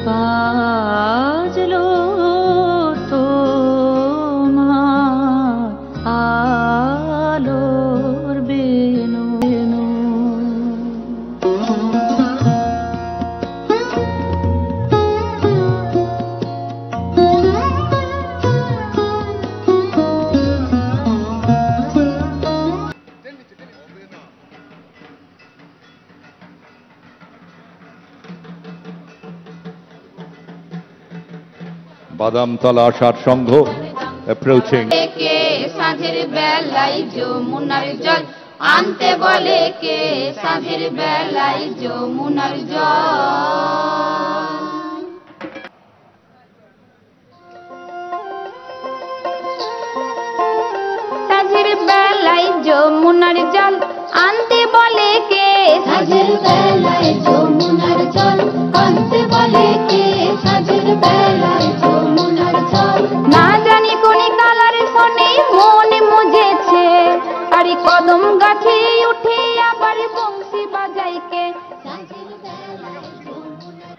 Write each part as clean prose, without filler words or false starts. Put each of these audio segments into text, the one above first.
বা বাদামতলা আশার সংঘ অ্যাপ্রোচিং। সাঁঝের বেলায় যমুনার জল আনতে বলে কে, সাঁঝের বেলায় যমুনার জল। সাঁঝের বেলায় যমুনার জল আনতে বলে কে, সাঁঝের বেলায় যমুনার জল আনতে বলে কে, সাঁঝের বেলায় যমুনার জল। না জানি কোন কালার শোনে মন মুজেছে, আরে কদম গাছে উঠে আবার বংশী বাজাই কে, সাঁঝের বেলায় যমুনার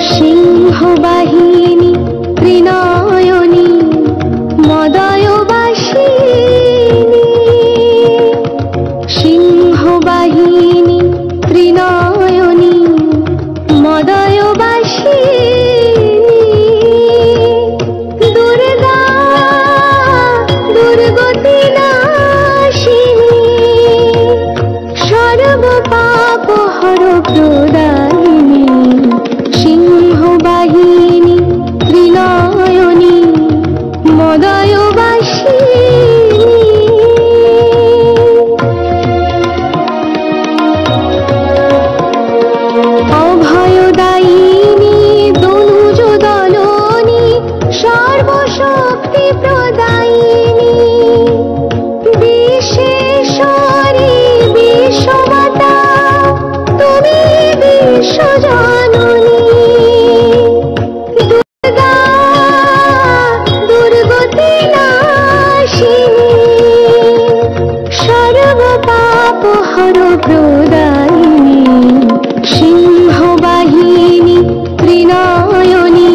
সিংহবাহিনী ত্রিনয়নী মদয়বাসিনী, সিংহবাহিনী ত্রিনয়নী মদয়বাসিনী, দুর্গা দুর্গতি নাশিনী, সর্বপাপ হর প্রদায়িনী, সিংহবাহিনী ত্রিনয়নী মদয়বাসিনী। অভয়দায়িনী দনুজ দলনী সর্বশক্তি প্রদায়িনী, বিশেষরে বিশ্বমাতা তুমি বিশ্বজননী, দুর্গা দুর্গতি নাশিনী, সর্বপাপ হর প্রদায়িনী, সিংহবাহিনী ত্রিনয়নী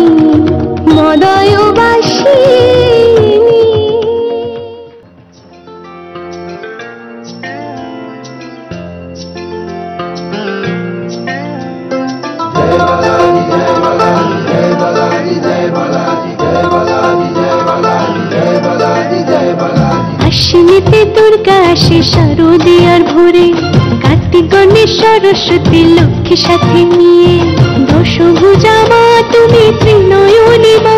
মদয়বাসিনী। আশ্বিনীতে দুর্গা আসে শারদীয়ার ভোরে, কার্তিক গণেশ সরস্বতী লক্ষ্মী সাথে নিয়ে, দশভুজা মা তুমি ত্রিনয়নী মা,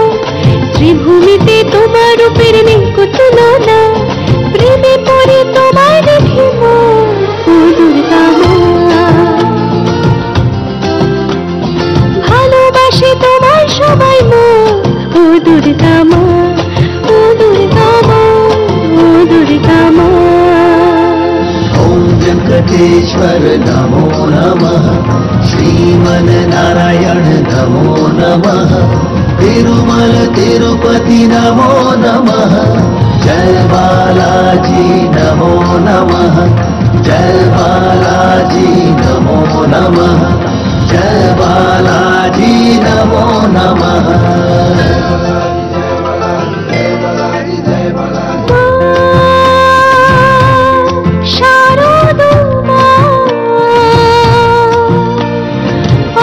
ত্রিভূমিতে তোমার রূপের নেই তুলনা, প্রেমে পড়ে তোমার দেখে মা, ও দুর্গা মা, ভালোবাসে তোমার সবাই মা, ও দুর্গা মা, ও দুর্গা মা, ও দুর্গা মা। ओम वेंकटेश्वर नमो नमः, श्रीमन नारायण नमो नमः, तिरुमल तिरुपति नमो नमः, जय बालाजी नमो नमः, जय बालाजी नमो नमः, जय बालाजी नमो नमः।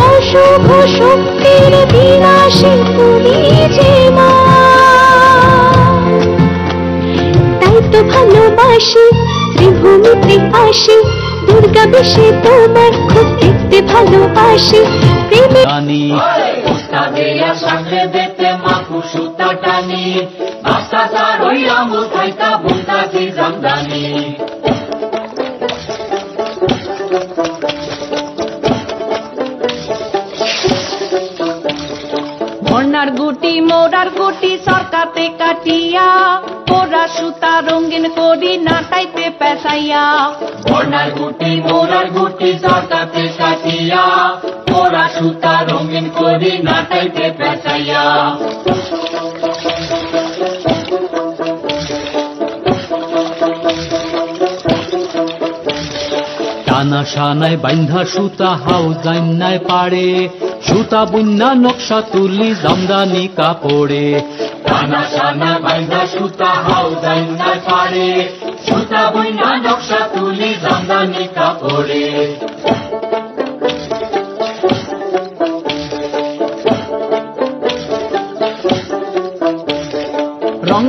অশুভ শক্তির বিনাশী তুমি যে মা, তাই তো ভালোবাসি ত্রিভূমিতে আসি, দুর্গা বেশে তোমার খুব দেখতে ভালোবাসি, প্রেমে টানি উস্তাদের সামনে দেখতে মাকু সুতা টানি, রাস্তা তার হইয়া মুখাইতা বুলতাছি জামদানি। মোরনার গুটি মোরার গুটি সরকাতে কাটিয়া, পোড়া সুতা রঙিন করি নাটাইতে পেঁচাইয়া, মোরনার গুটি মোরার গুটি সরকাতে কাটিয়া, পোড়া সুতা রঙিন করি নাটাইতে পেঁচাইয়া। টানা সানায় বাইন্ধা সুতা হাউ জান্নায় পাড়ে, সুতা বুন্না নকশা তুলি জামদানি কাপড়ে, টানা সানায় বাইন্ধা সুতা হাউ জান্নায় পাড়ে, সুতা বুন্না নকশা তুলি জামদানি কাপড়ে। রং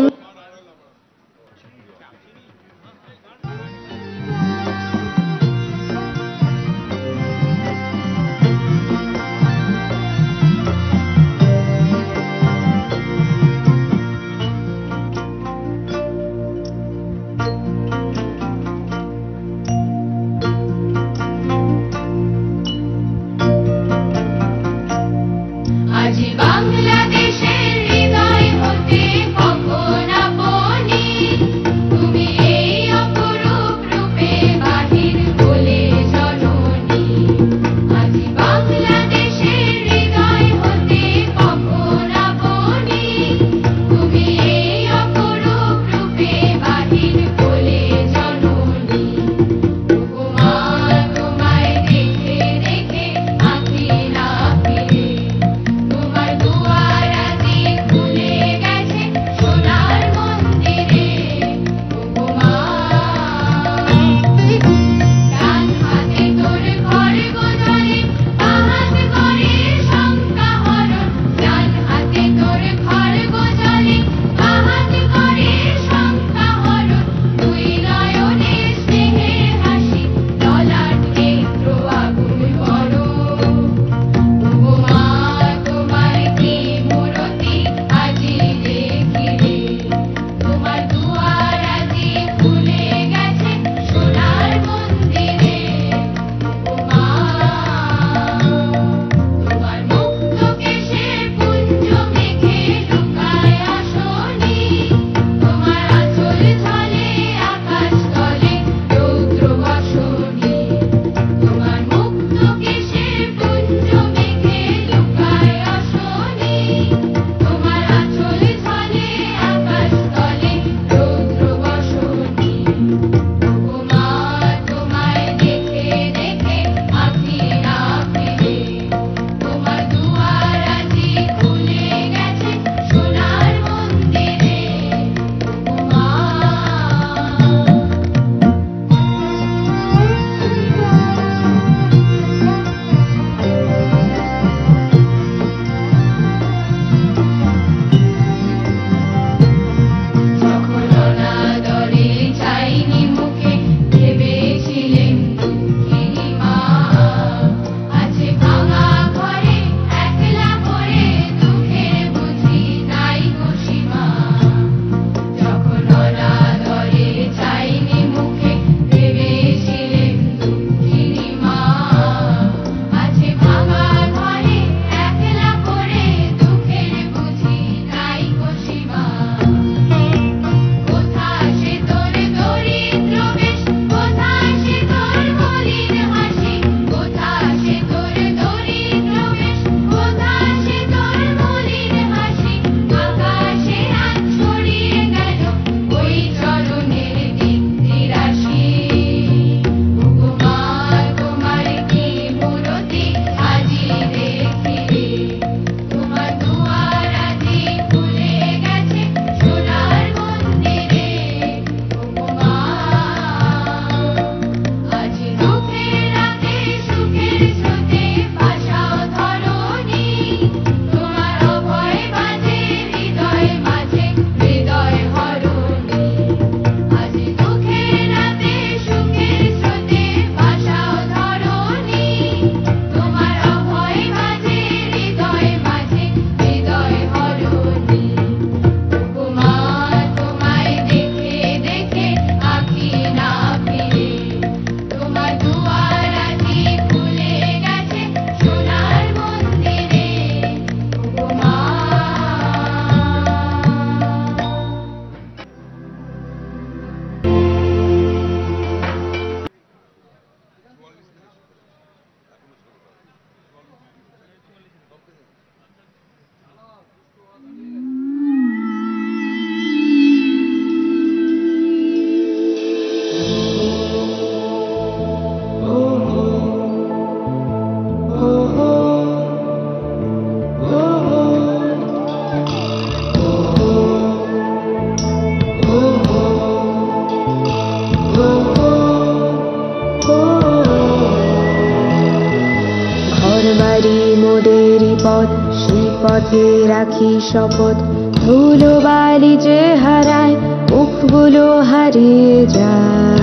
পথে রাখি শপথ, ধুলোবালি যে হারায় মুখগুলো হারিয়ে যায়।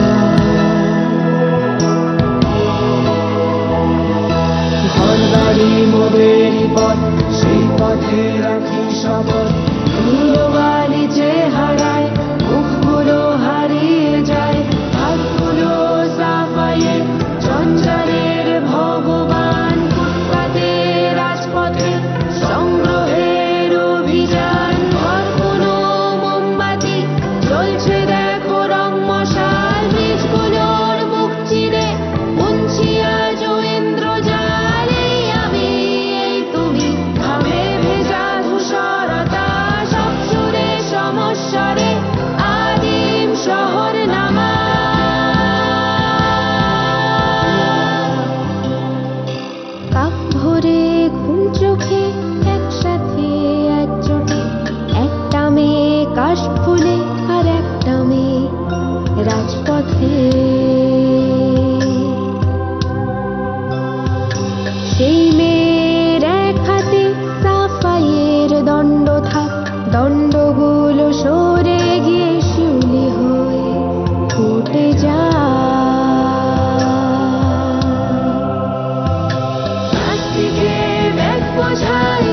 ঘরবাড়ি মোদের পথ, সেই পথে রাখি শপথ, ধুলোবালি যে হারায় মুখগুলো হারিয়ে যায়। হাতগুলো সাফাইয়ে জঞ্জালের ভগবান, ফুটপাতের রাজপথে সংগ্রহের অভিযান। ঘরগুলো মোমবাতি জ্বলছে দেখো রং মশাল, বীজগুলোর মুখ চিরে বুনছি আজ ইন্দ্রজাল। এই আমি এই তুমি, ঘামে ভেজা ধূসরতা, সব সুরে সমস্বরে আদিম শহর নামা। কাপ ভরে ঘুম চোখে একসাথে একজোটে, একটা মেয়ে কাশ ফুলে আর একটা মেয়ে রাজপথে। সেই মেয়ের এক হাতে সাফাইয়ের দণ্ড থাক, দণ্ডগুলো সরে গিয়ে শিউলি হয়ে ফুটে যায়। ব্যাগ বোঝায়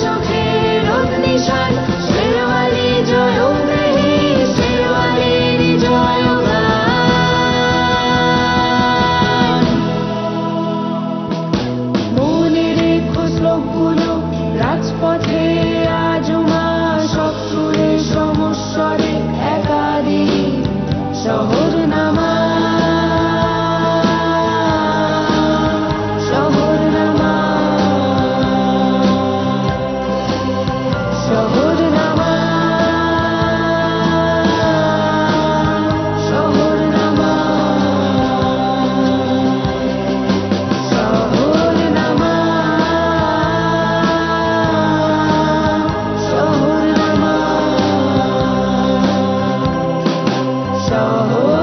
চোখে রোদ নিশান, শেরওয়ালি জয়গ্রহী শেরওয়ালির জয়গান। মনে রেখো শ্লোকগুলো রাজপথে আজও মা, সব সুরে সমস্বরে একাধিক শহর নামা। শহর নামা, শহর নামা, শহর নামা, শহর নামা, শহর নামা, শহর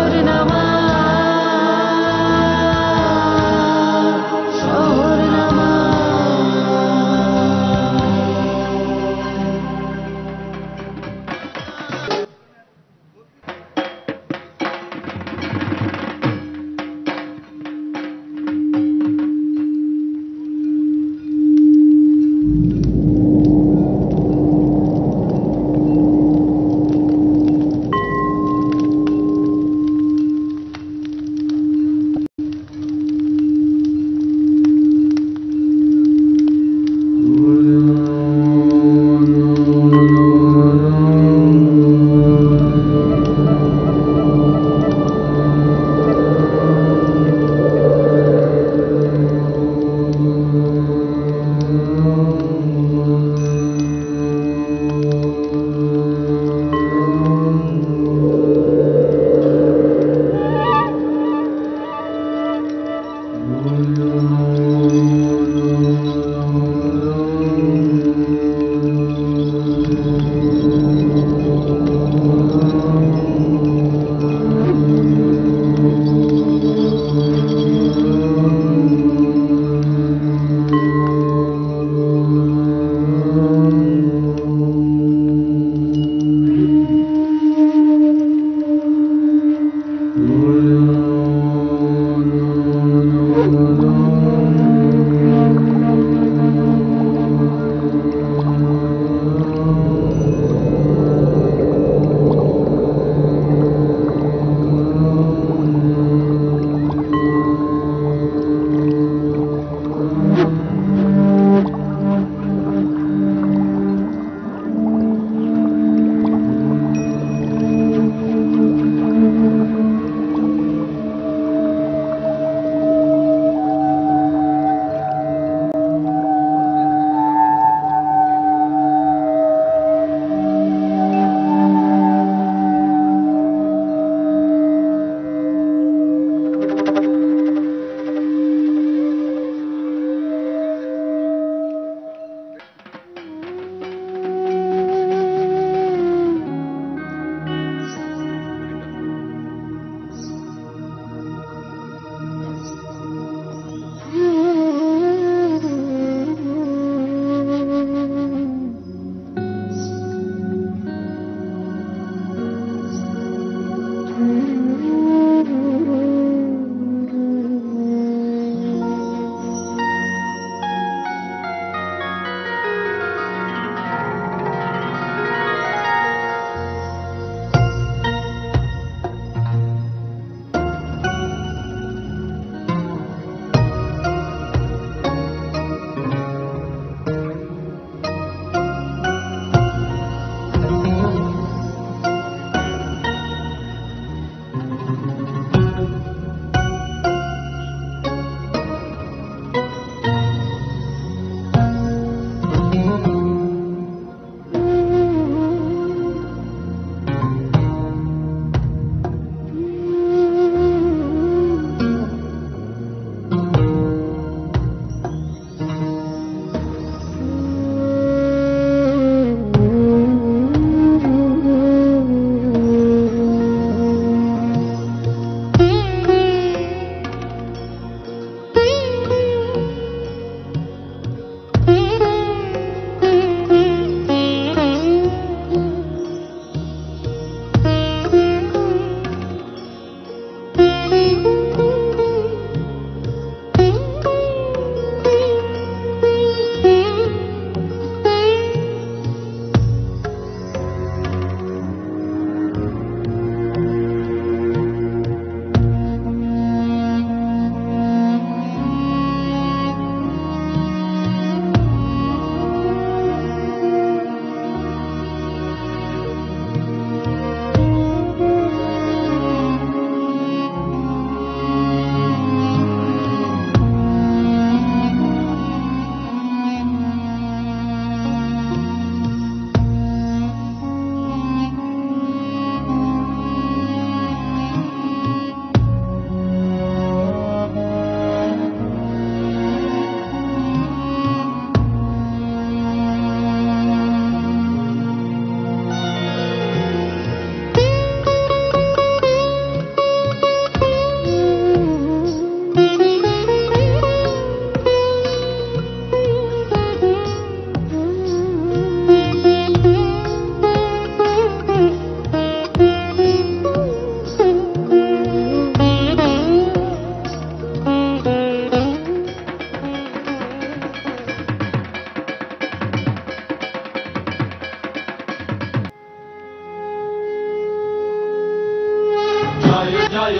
জয় জয়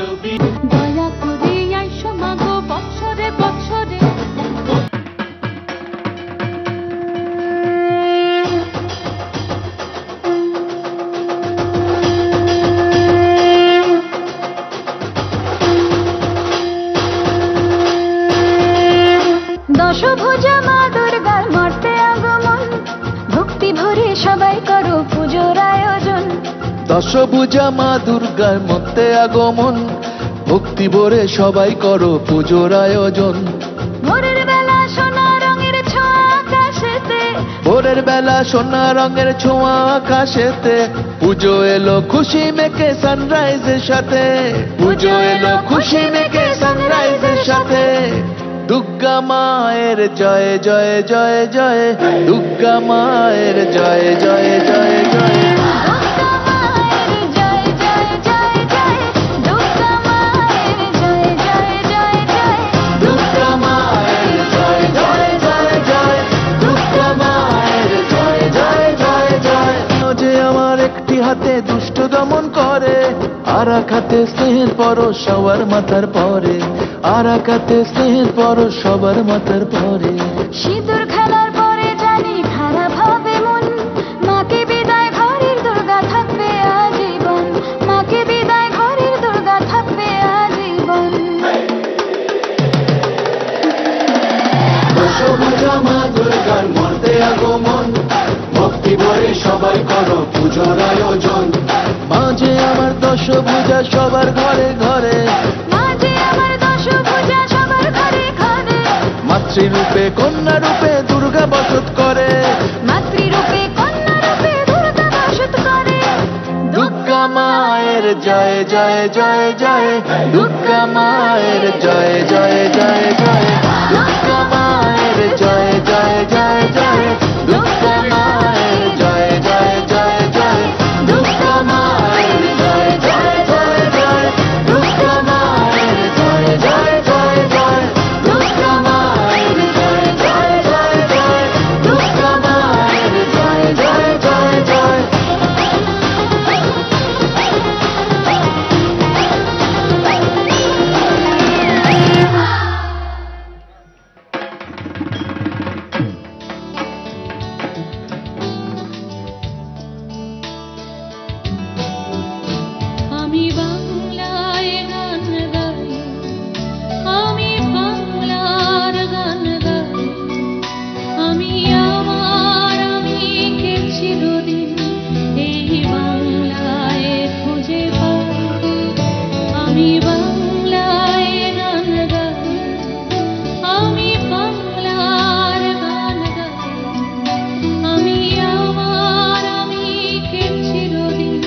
দয়া করে আইসো মাগো বছরে বছরে দশভুজা মা দুর্গার মর্তে আগমন ভক্তি ভরে সবাই করো পুজোর আয়োজন দশভুজা মা দুর্গার মধ্যে আগমন ভক্তি ভরে সবাই করো পুজোর আয়োজন ভোরের বেলা সোনা রঙের ছোঁয়া আকাশেতে ভোরের বেলা সোনা রঙের ছোঁয়া আকাশেতে পুজো এলো খুশি মেখে সানরাইজের সাথে পুজো এলো খুশি মেখে সানরাইজের সাথে দুর্গা মায়ের জয় জয় জয় জয় দুর্গা মায়ের জয় জয় জয় জয় দুর্গা মায়ের জয় জয় জয় জয় দুর্গা মায়ের জয় জয় জয় জয় দুর্গা মায়ের জয় জয় জয় জয় দুর্গা মায়ের জয় জয় জয় জয় যে আমার একটি হাতে দুষ্ট দমন করে আর এক হাতে স্নেহের পরশ সবার মাথার পরে আর এক হাতে স্নেহের পরশ সবার মাথার পরে সিঁদুর খেলার পরে জানি খারাপ হবে মন মাকে বিদায় ঘরের দুর্গা থাকবে আজীবন মাকে বিদায় ঘরের দুর্গা থাকবে আজীবন দশভুজা মা দুর্গার মর্তে আগমন ভক্তি ভরে সবাই করো পুজোর আয়োজন মাঝে আমার দশভুজা সবার ঘরে ঘরে মাঝে আমার দশভুজা সবার ঘরে ঘরে মাতৃরূপে কন্যা রূপে দুর্গা বসত করে মাতৃরূপে কন্যা রূপে দুর্গা বাসত করে দুর্গা মায়ের জয় জয় জয় জয় দুর্গা মায়ের জয় জয় জয় জয় দুর্গা মায়ের জয় জয় জয় জয় দুর্গা মায়ের জয় জয় জয় জয় দুর্গা মায়ের জয় জয় জয় জয় দুর্গা মায়ের জয় জয় জয় জয় দুর্গা মায়ের জয় জয় জয় জয় দুর্গা মায়ের জয় জয় জয় জয় আমি বাংলায় গান গাই আমি বাংলার গান গাই আমি আমার আমি কে চিরদিন এই বাংলায় খুঁজে পাই আমি বাংলায় গান গাই আমি বাংলার গান গাই আমি আমার আমি কে চিরদিন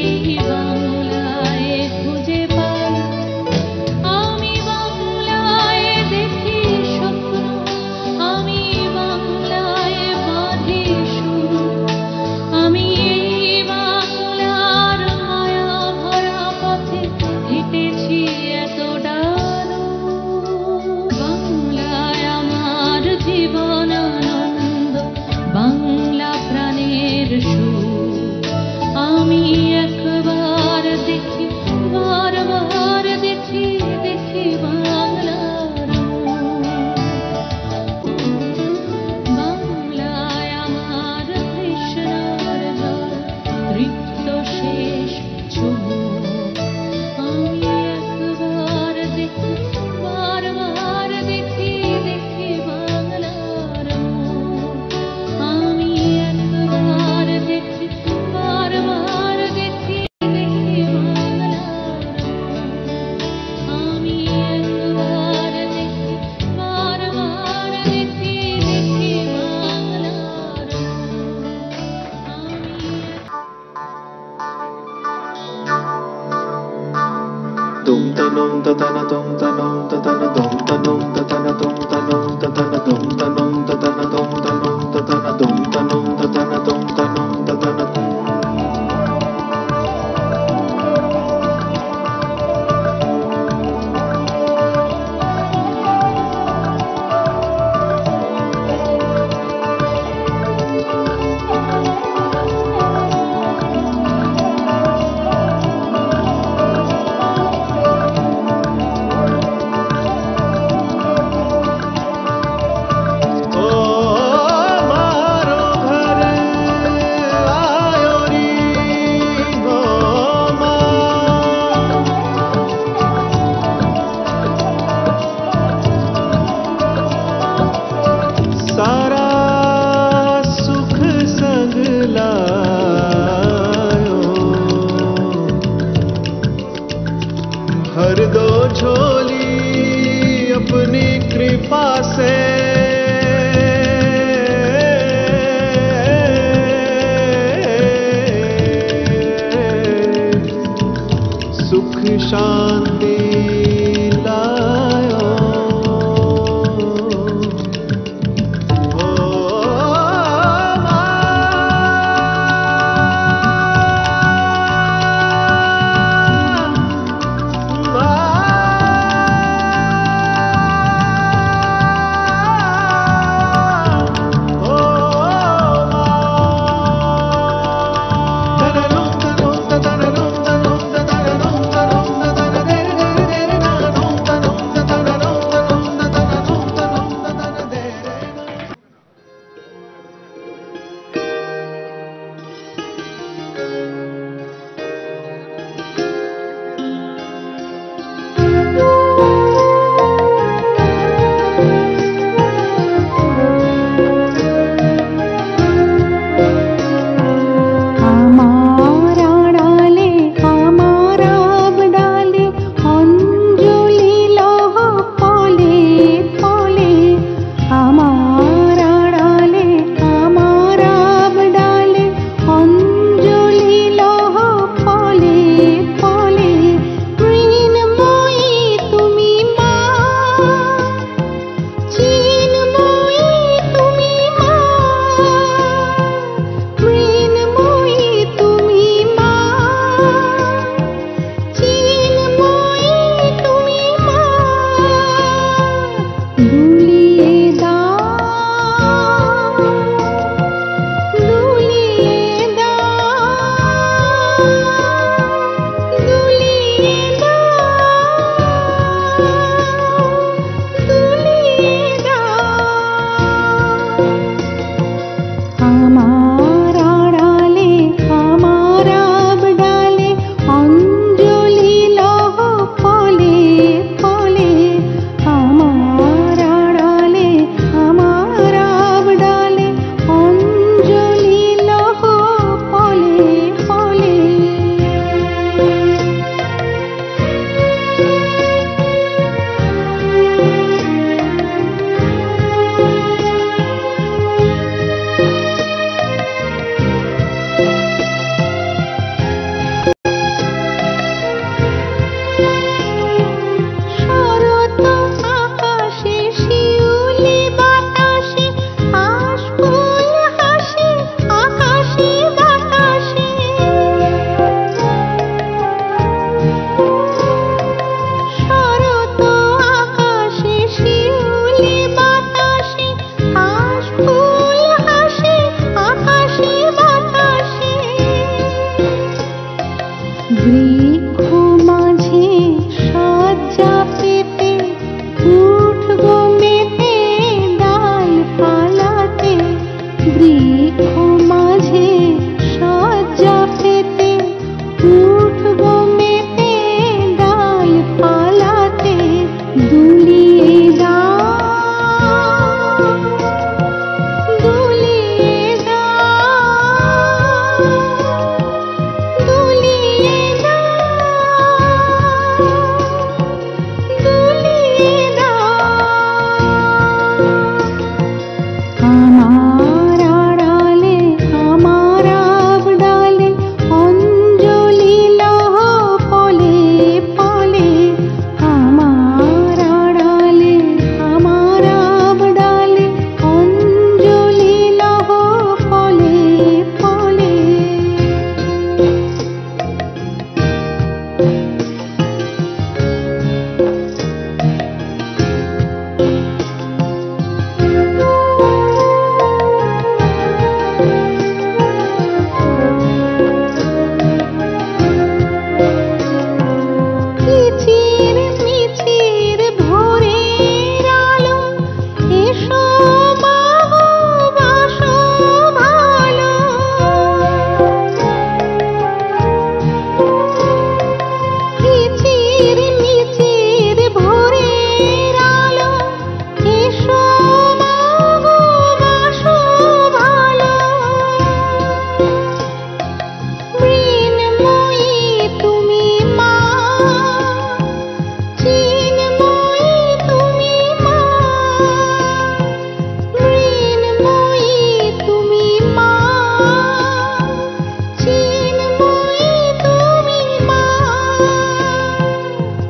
এই বাংলায় খুঁজে পাই আমি বাংলায় দেখি স্বপ্ন আমি বাংলায় বাঁধি সুর আমি এই বাংলার মায়া ভরা পথে হেঁটেছি এত ডালো বাংলায় আমার জীবন আনন্দ বাংলা প্রাণের সুর আমি একবার দেখি বারবার দেখি দেখি বাংলার বাংলায় আমার তৃষ্ণার জল তৃপ্ত শেষ চুমুক আমি একবার দেখি বারবার দেখি দেখি বাংলার আমি একবার দেখি বারবার দেখি দেখি বাংলার আমি একবার দেখি বারবার দেখি দেখি বাংলার Dum tanum tatana dum tanum tatana dum tanum tatana dum tanum tatana dum tanum tatana dum tanum tatana dum tanum tatana dum tanum tatana भर दो झोली अपनी कृपा से, सुख शांति लायो।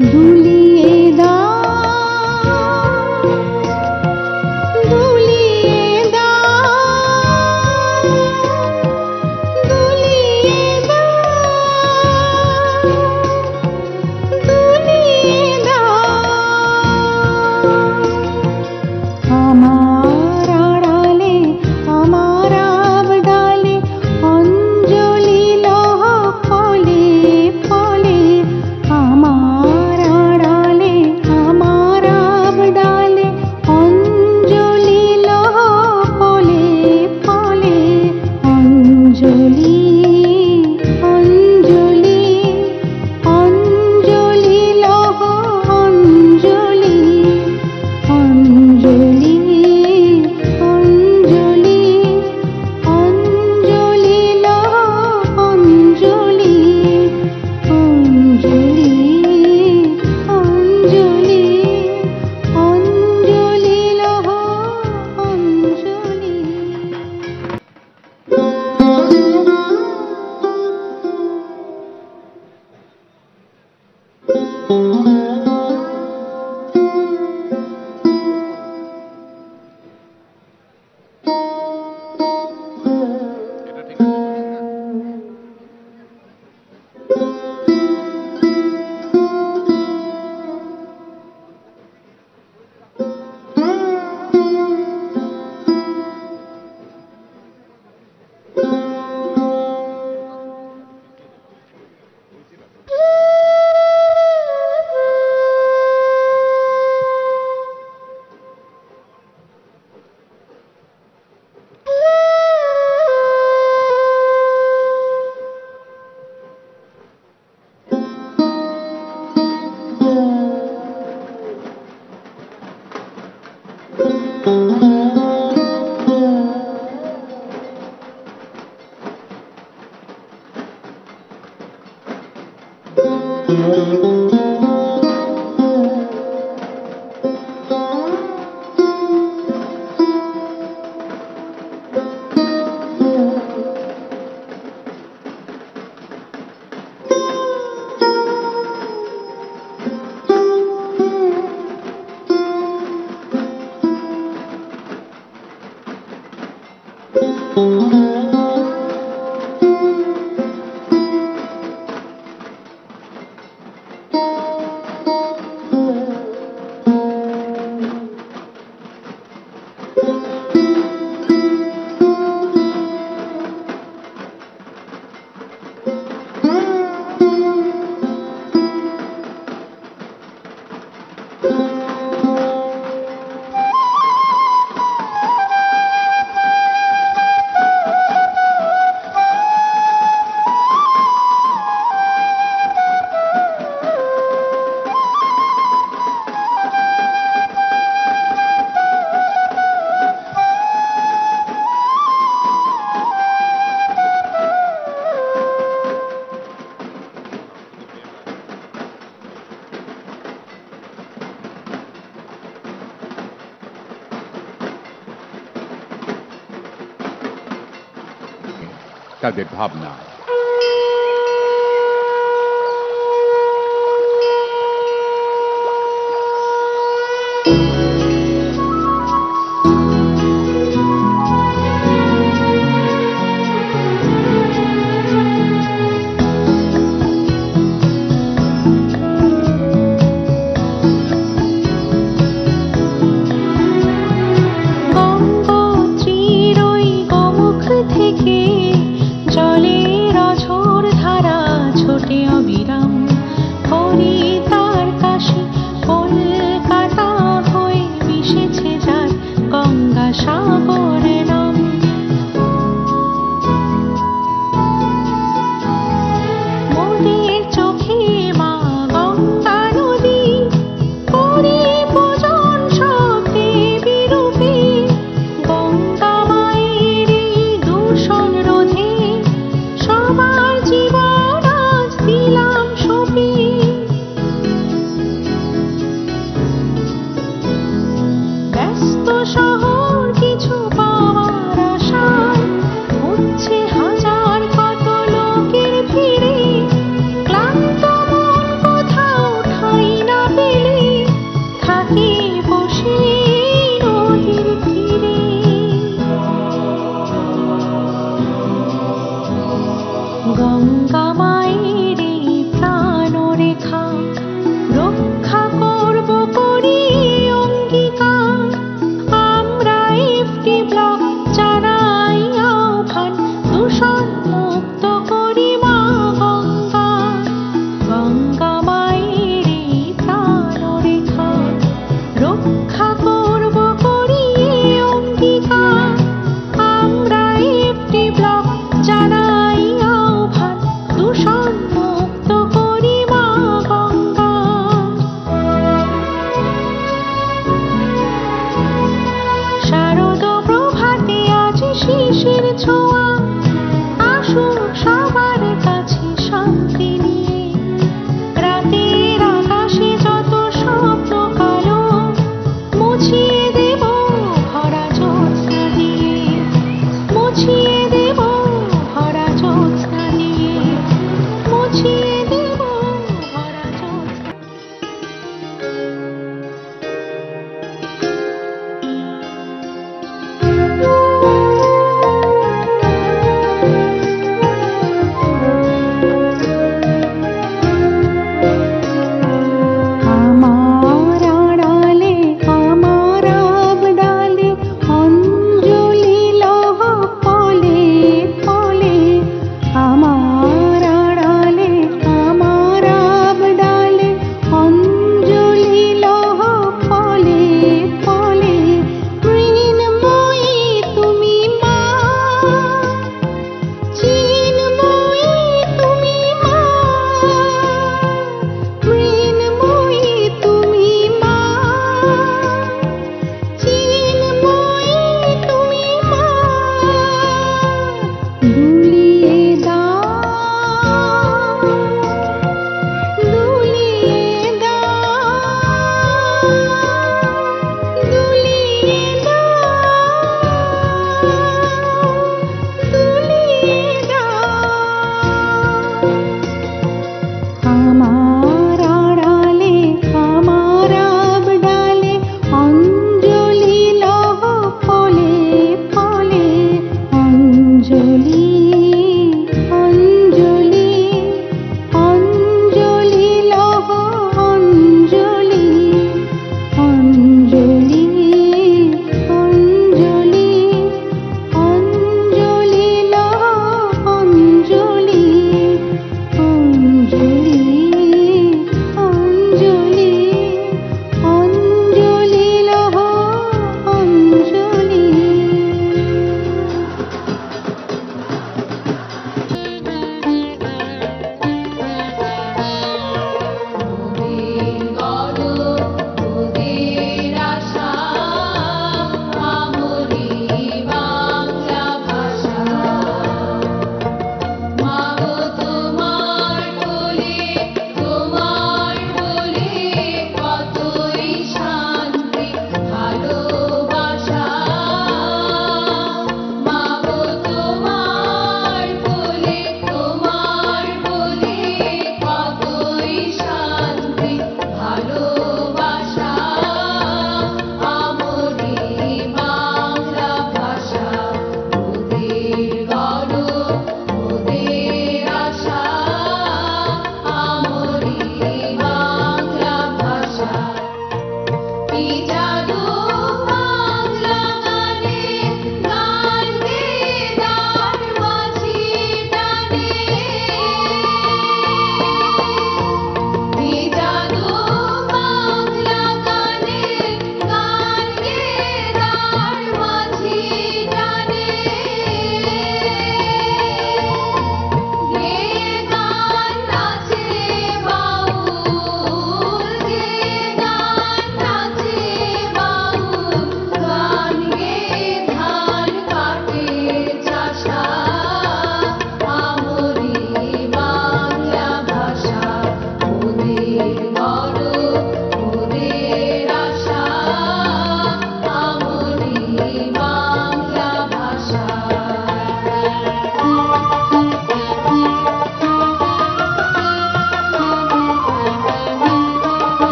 দুলিয়ে দাও তাদের ভাবনা। গঙ্গোত্রীর ওই গোমুখ থেকে জলে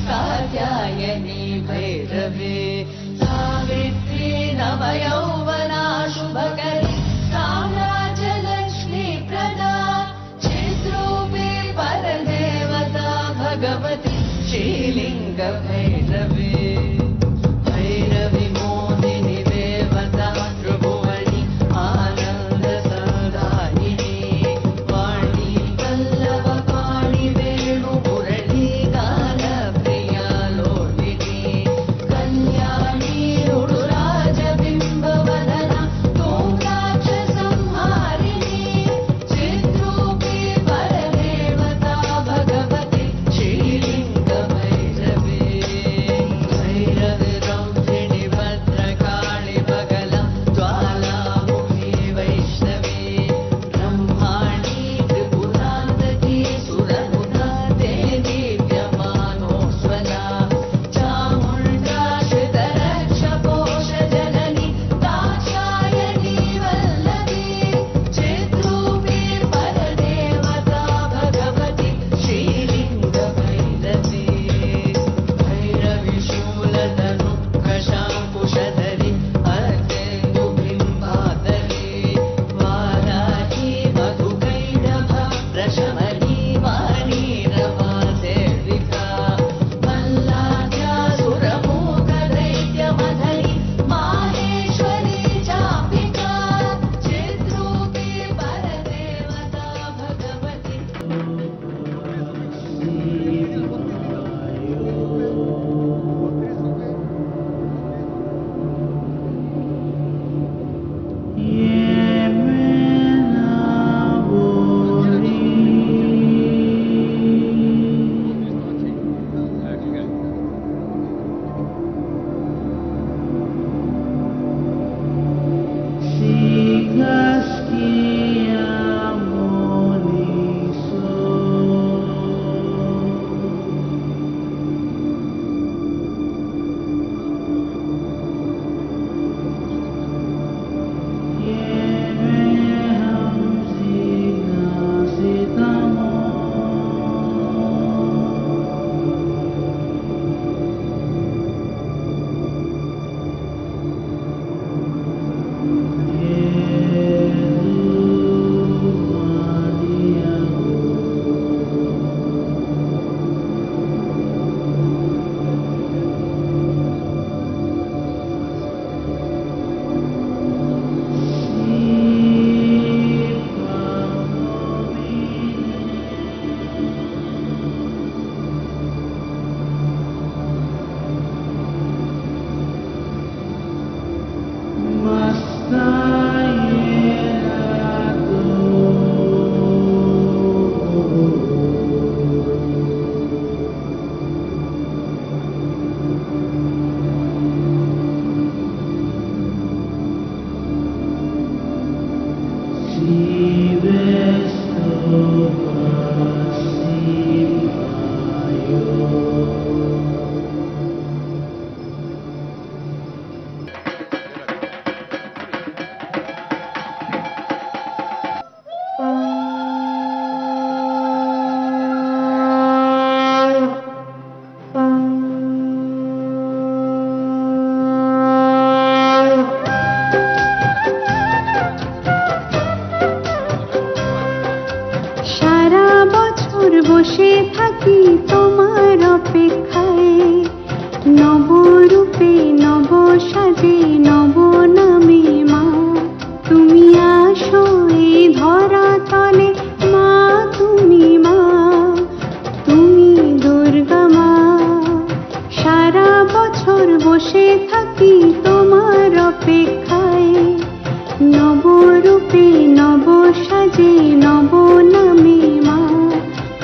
कात्यायनी भैरवे सावित्री नवयौवना शुभकरी साम्राज्यलक्ष्मी प्रदा चिद्रूपी परदेवता भगवती श्रीलिंग भैरवे भैरवी मोदिनी देवता त्रिभुवनी आनंद संधारिणी वाणी वल्लभ पाणि वेणु मुरली गान प्रिया लोलिनी कल्याणी रुडुराज बिंब वदना तोंगाक्ष संहारिणी चिद्रूपी परदेवता भगवती श्रीलिंग भैरवे भैरवी रौद्रिणी भद्रकाळि बगला ज्वालामुखी वैष्णवी ब्रह्माणी त्रिपुरान्तकी सुरनुता ते दीप्यमानोज्ज्वला चामुण्डा श्रितरक्षपोष जननी दाक्षायणी वल्लभी चिद्रूपी परदेवता भगवती श्रीलिंग भैरवी भैरवी शूलधनु कशाङ्कुशधरी अर्केन्दुबिम्बाधरी वाराही मधुकैटभ प्रशमनी वाणी रमा सेविका मल्लाद्यासुरमूकदैत्यमधरी माहेश्वरी चापिका चिद्रूपी परदेवता भगवती বসে থাকি তোমার অপেক্ষায় নবরূপে নব সাজে নব নামে মা তুমি আসো এই ধরা তলে মা তুমি দুর্গা মা সারা বছর বসে থাকি তোমার অপেক্ষায় নবরূপে নব সাজে নব নামে মা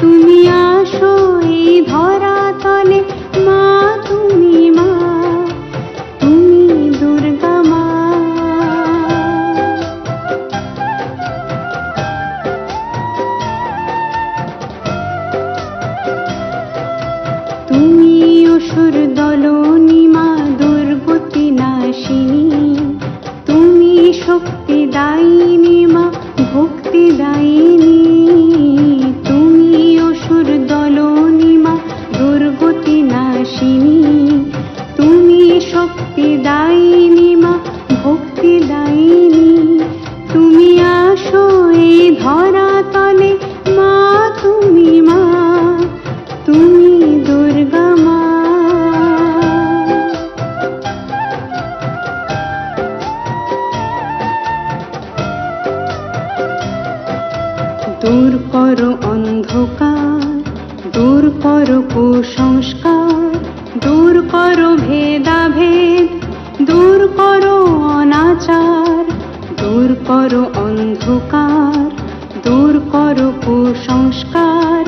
তুমি আসো এই ধরা তলে মা তুমি দুর্গা মা তুমি অসুর দলনী মা দুর্গতি নাশিনী তুমি শক্তি দায়িনী মা ভক্তি দায়িনী নাশিনী, তুমি শক্তি দায়িনী মা, ভক্তি দায়িনী। তুমি আসো এই ধরা তলে মা, তুমি মা, তুমি দুর্গা মা। দূর করো অন্ধকার, দূর করো কুসংস্কার, দূর করো ভেদাভেদ, দূর করো অনাচার, দূর করো অন্ধকার, দূর করো কুসংস্কার,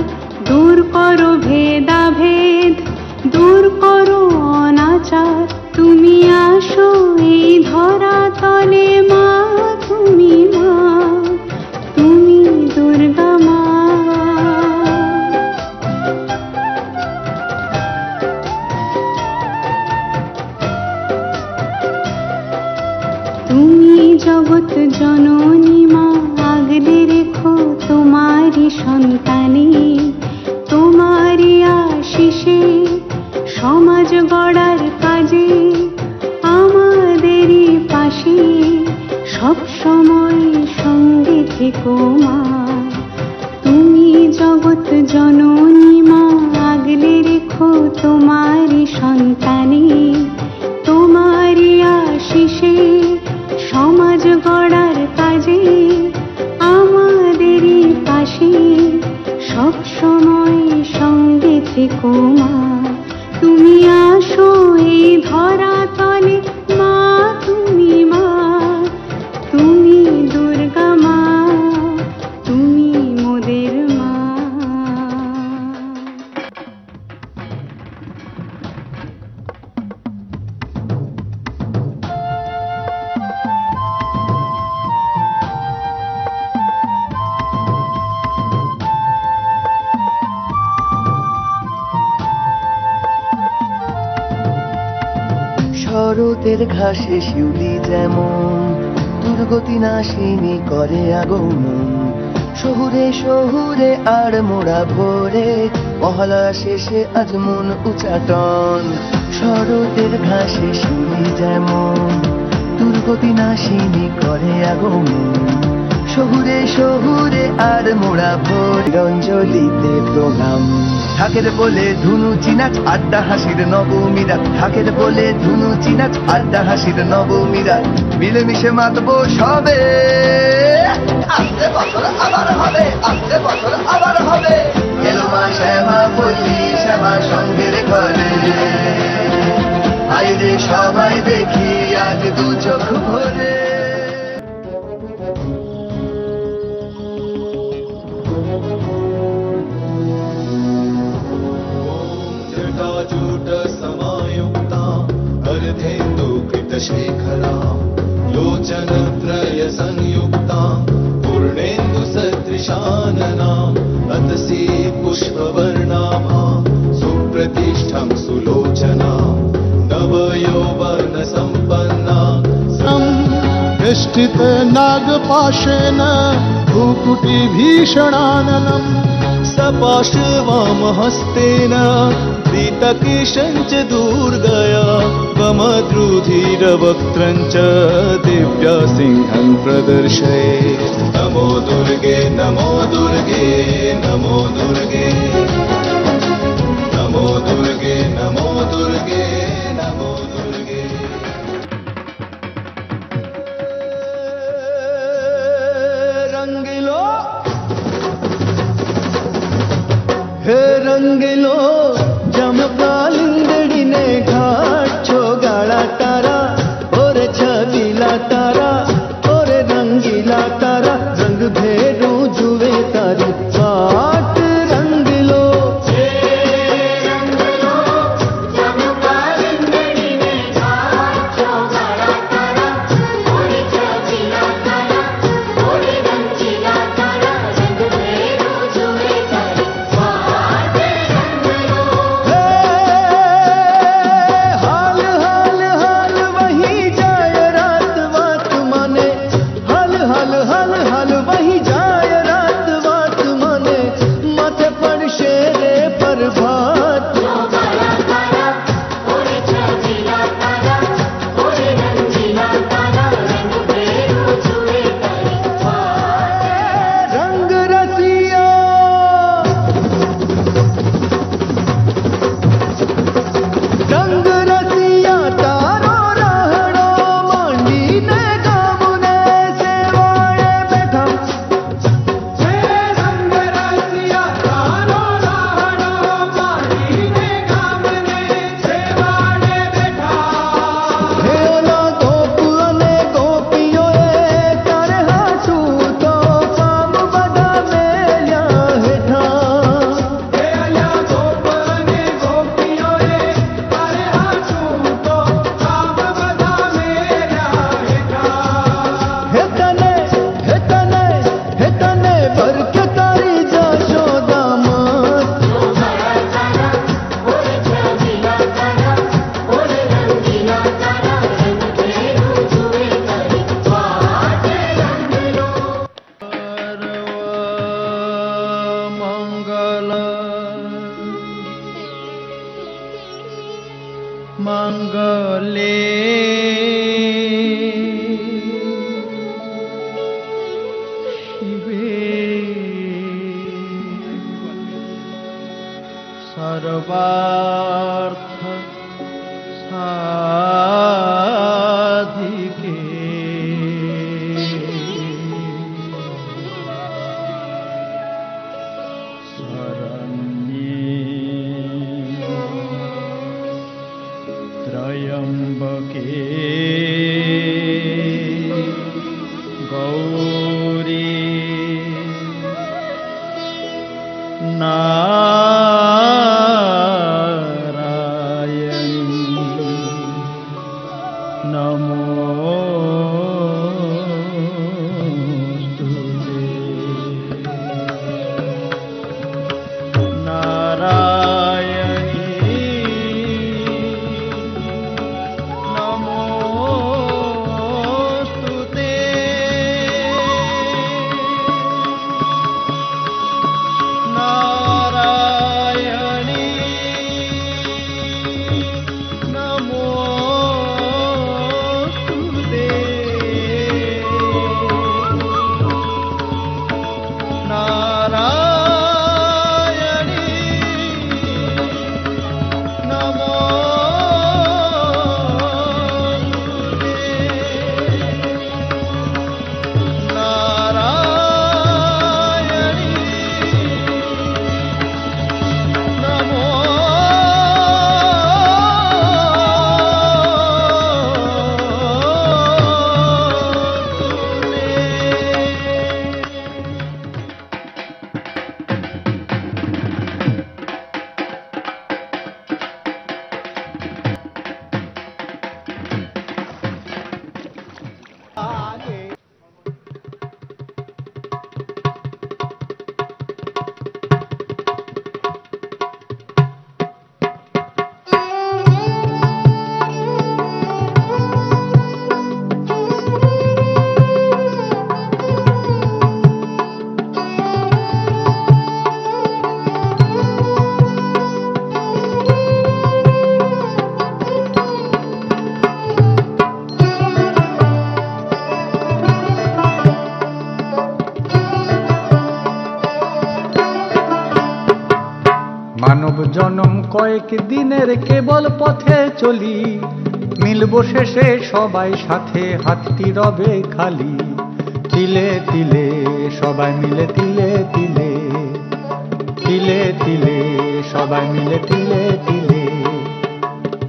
দূর করো ভেদাভেদ, দূর করো অনাচার। তুমি আসো এই ধরা তলে মা, তুমি মা, তুমি দুর্গা মা। তুমি জগৎ জননী মা, আগলে রেখো তোমারি সন্তানে, তোমারি আশিসে সমাজ গড়ার কাজে আমাদেরই পাশে সব সময় সঙ্গে থেকো মা। তুমি জগৎ জননী মা, আগলে রেখো তোমারি সন্তানে, তোমারি আশিসে সমাজ গড়ার কাজে আমাদেরই পাশে সব সময় সঙ্গে থেকো মা। তুমি আসো এই ধরা তলে মা, তুমি মা, তুমি দুর্গা মা, তুমি মোদের মা। শরতের ঘাসে শিউলি যেমন দুর্গতি নাশিনী করে আগমন, শহুরে শহুরে আর মোড়া ভোরে মহলা শেষে আজ মন উচাটন। শরতের ঘাসে শিউলি যেমন দুর্গতি নাশিনী করে আগমন, শহুরে শহুরে আর মোড়া ভোর অঞ্জলিতে প্রণাম। ঢাকের বলে ধুনু চিনাচ আড্ডা হাসির নবমীরা, ঢাকের বলে ধুনু চিনাচ আড্ডা হাসির নবমীরা, মিলেমিশে মাতবো সবে। আসতে বছর আবার হবে, আসতে বছর আবার হবে, এলো মা শ্যামা পল্লী শ্যামা সঙ্গের ঘরে। আইরে সবাই দেখি আজ দু চোখ ভরে। जटाजूट समायुक्ता अर्धेन्दुकृतशेखरा, लोचनत्रय संयुक्ता पूर्णेन्दु सदृशानना, अतसी पुष्पवर्णाभा सुप्रतिष्ठं सुलोचना, नवयौवन सम्पन्ना। निष्ठित नागपाशेन भूकुटी भीषणाननम्, सपाशवामहस्तेन दीतकेशञ्च दुर्गया, वमद्रुधिरवक्त्रं च दिव्या सिंहं प्रदर्शये। नमो दुर्गे नमो दुर्गे नमो दुर्गे, नमो दुर्गे नमो दुर्गे नमो दुर्गे। रंगिलो हे रंगिलो जमकालिंदड़ीने घाट छोगाड़ा तारा, और छबीला तारा और रंगीला तारा, रंग भेरू जुवे तारी बाट। रंग रंग रसिया तारो रहड़ो मांडी ने गामुने सेवाड़े बैठा रंग रसिया तारो रहड़ो मांडी ने गामुने सेवाड़े बैठा हे ओला गोप अने गोपियोए तारे हाथू तो काम बदा मेल्या हेठा हे ओला गोप अने गोपियोए तारे हाथू तो काम बदा मेल्या हेठा हे तने बरके तारी जशोदा मत मंगले शिवे सर्वार्थ साधिके त्र्यंबके गौरी नारायणी नमोस्तुते মানব জনম কয়েক দিনের কেবল পথে চলি, মিলব শেষে সবাই সাথে, হাতটি রবে খালি। তিলে তিলে সবাই মিলে তিলে তিলে, তিলে তিলে সবাই মিলে তিলে তিলে,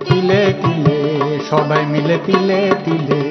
তিলে তিলে সবাই মিলে তিলে তিলে।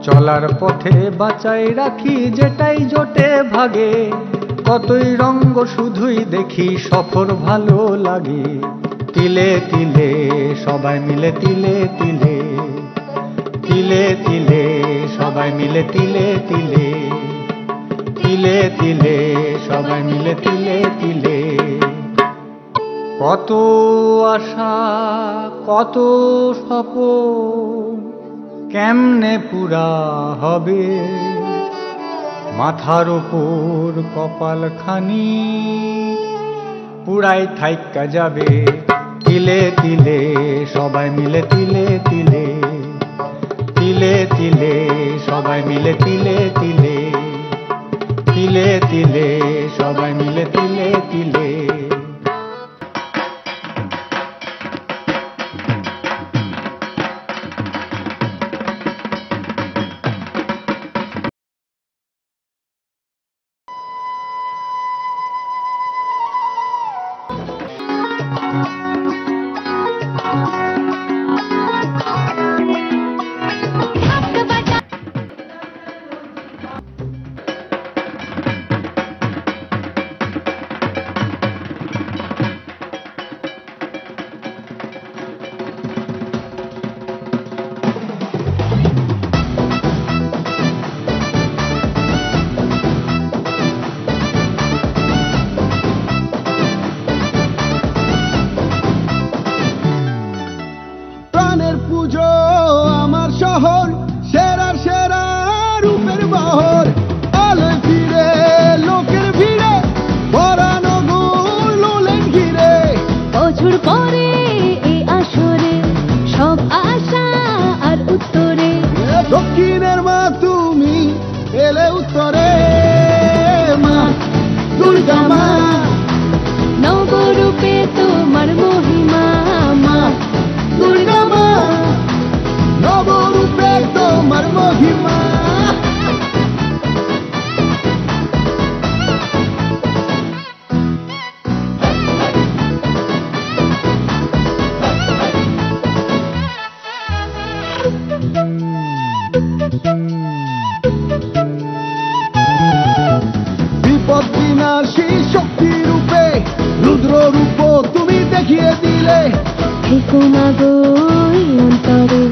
চলার পথে বাঁচাই রাখি যেটাই জোটে ভাগে, কতই রঙ্গ শুধুই দেখি সফর ভালো লাগে। তিলে তিলে সবাই মিলে তিলে তিলে, তিলে তিলে সবাই মিলে তিলে তিলে, তিলে তিলে সবাই মিলে তিলে তিলে। কত আশা কত স্বপ্ন কেমনে পুরা হবে মাথার উপর কপাল খানি পুরাই থাইকা যাবে তিলে তিলে সবাই মিলে তিলে তিলে তিলে তিলে সবাই মিলে তিলে তিলে তিলে তিলে সবাই মিলে তিলে তিলে দক্ষিণের মা তুমি এলে উত্তরে মা দুর্গা মা নবরূপে তোমার মহিমা মা দুর্গা মা নবরূপে তোমার মহিমা বিপদ্বিনাশী শক্তি রূপে রুদ্র রূপ তুমি দেখিয়ে দিলে থেকো না গো অন্তরে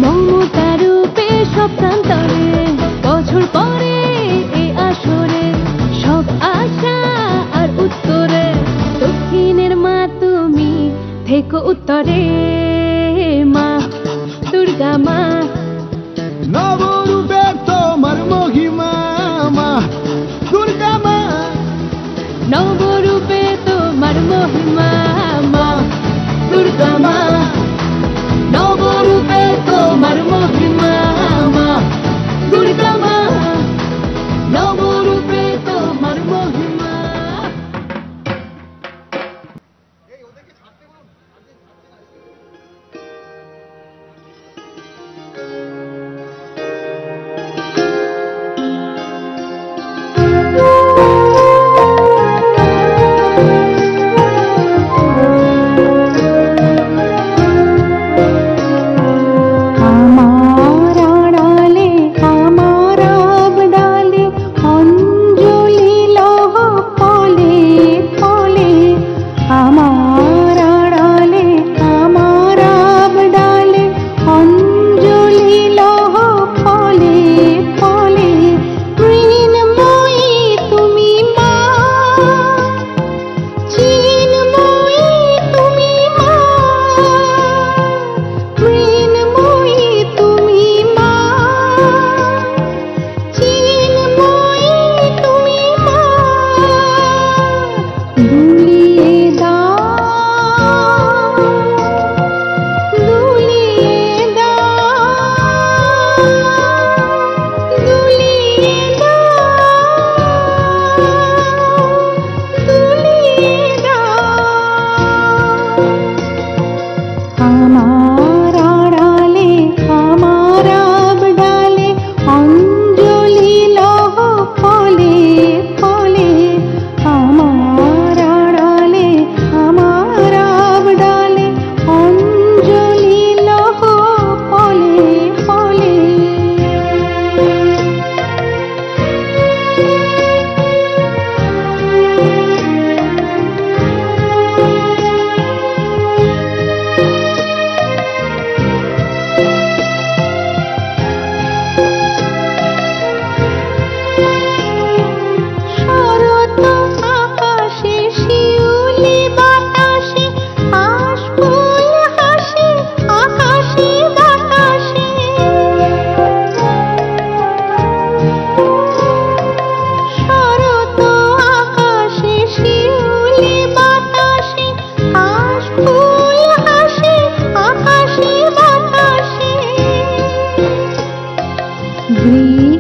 মমতা রূপে সব প্রান্তরে বছর পরে এ আসরে সব আশা আর উত্তরে দক্ষিণের মা তুমি থেকো উত্তরে মা দুর্গা মা নবরূপে তোমার মহিমা মা দুর্গা মা নবরূপে তোমার মহিমা মা দুর্গা মা নবরূপে তোমার মহিমা মা রে